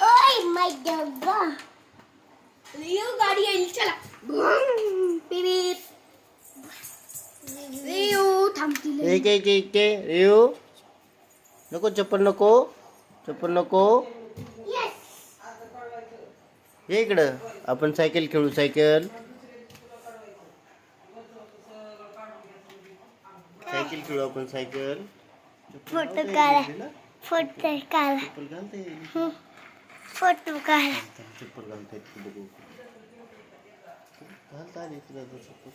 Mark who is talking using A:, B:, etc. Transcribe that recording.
A: ओय माय God Leo गाडी येईल चला पिपीप लिओ थांबतील
B: एक एक एक येऊ नको चप्पल नको ये इकडं आपण सायकल खेळू सायकल खेळू आपण सायकल
A: फोटो काढा फोटो काढा
B: चप्पल घालता येईल
A: फोटो काढा
B: चप्पल घालता येईल बघू घालता आली तुला चप्पल